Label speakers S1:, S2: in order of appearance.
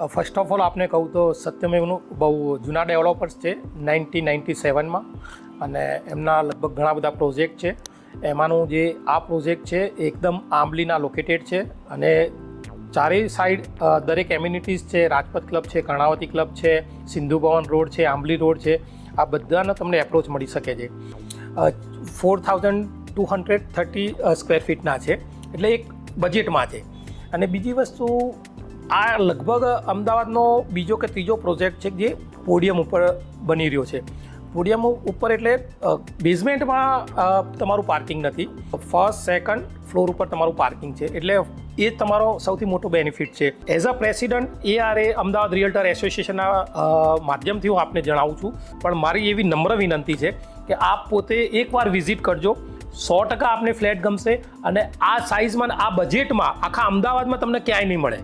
S1: First of all આપને કહું તો સત્યમેવનું બહુ જૂના ડેવલપર્સ છે 1997માં, અને એમના લગભગ ઘણા બધા પ્રોજેક્ટ છે. એમાંનું જે આ પ્રોજેક્ટ છે એકદમ આંબલીના લોકેટેડ છે, અને ચારેય સાઈડ દરેક એમ્યુનિટીઝ છે. રાજપથ ક્લબ છે, કર્ણાવતી ક્લબ છે, સિંધુ ભવન રોડ છે, આંબલી રોડ છે, આ બધાનો તમને એપ્રોચ મળી શકે છે. 4230 સ્ક્વેર ફીટના છે, એટલે એક બજેટમાં છે. અને બીજી વસ્તુ, આ લગભગ અમદાવાદનો બીજો કે ત્રીજો પ્રોજેક્ટ છે જે પોડિયમ ઉપર બની રહ્યો છે. પોડિયમ ઉપર એટલે બેઝમેન્ટમાં તમારું પાર્કિંગ નથી, ફર્સ્ટ સેકન્ડ ફ્લોર ઉપર તમારું પાર્કિંગ છે, એટલે એ તમારો સૌથી મોટો બેનિફિટ છે. As a president ARA Ahmedabad realtor એસોસિએશનના માધ્યમથી હું આપને જણાવું છું, પણ મારી એવી નમ્ર વિનંતી છે કે આપ પોતે એકવાર વિઝિટ કરજો. 100% આપને ફ્લેટ ગમશે, અને આ સાઇઝમાં આ બજેટમાં આખા અમદાવાદમાં તમને ક્યાંય નહીં મળે.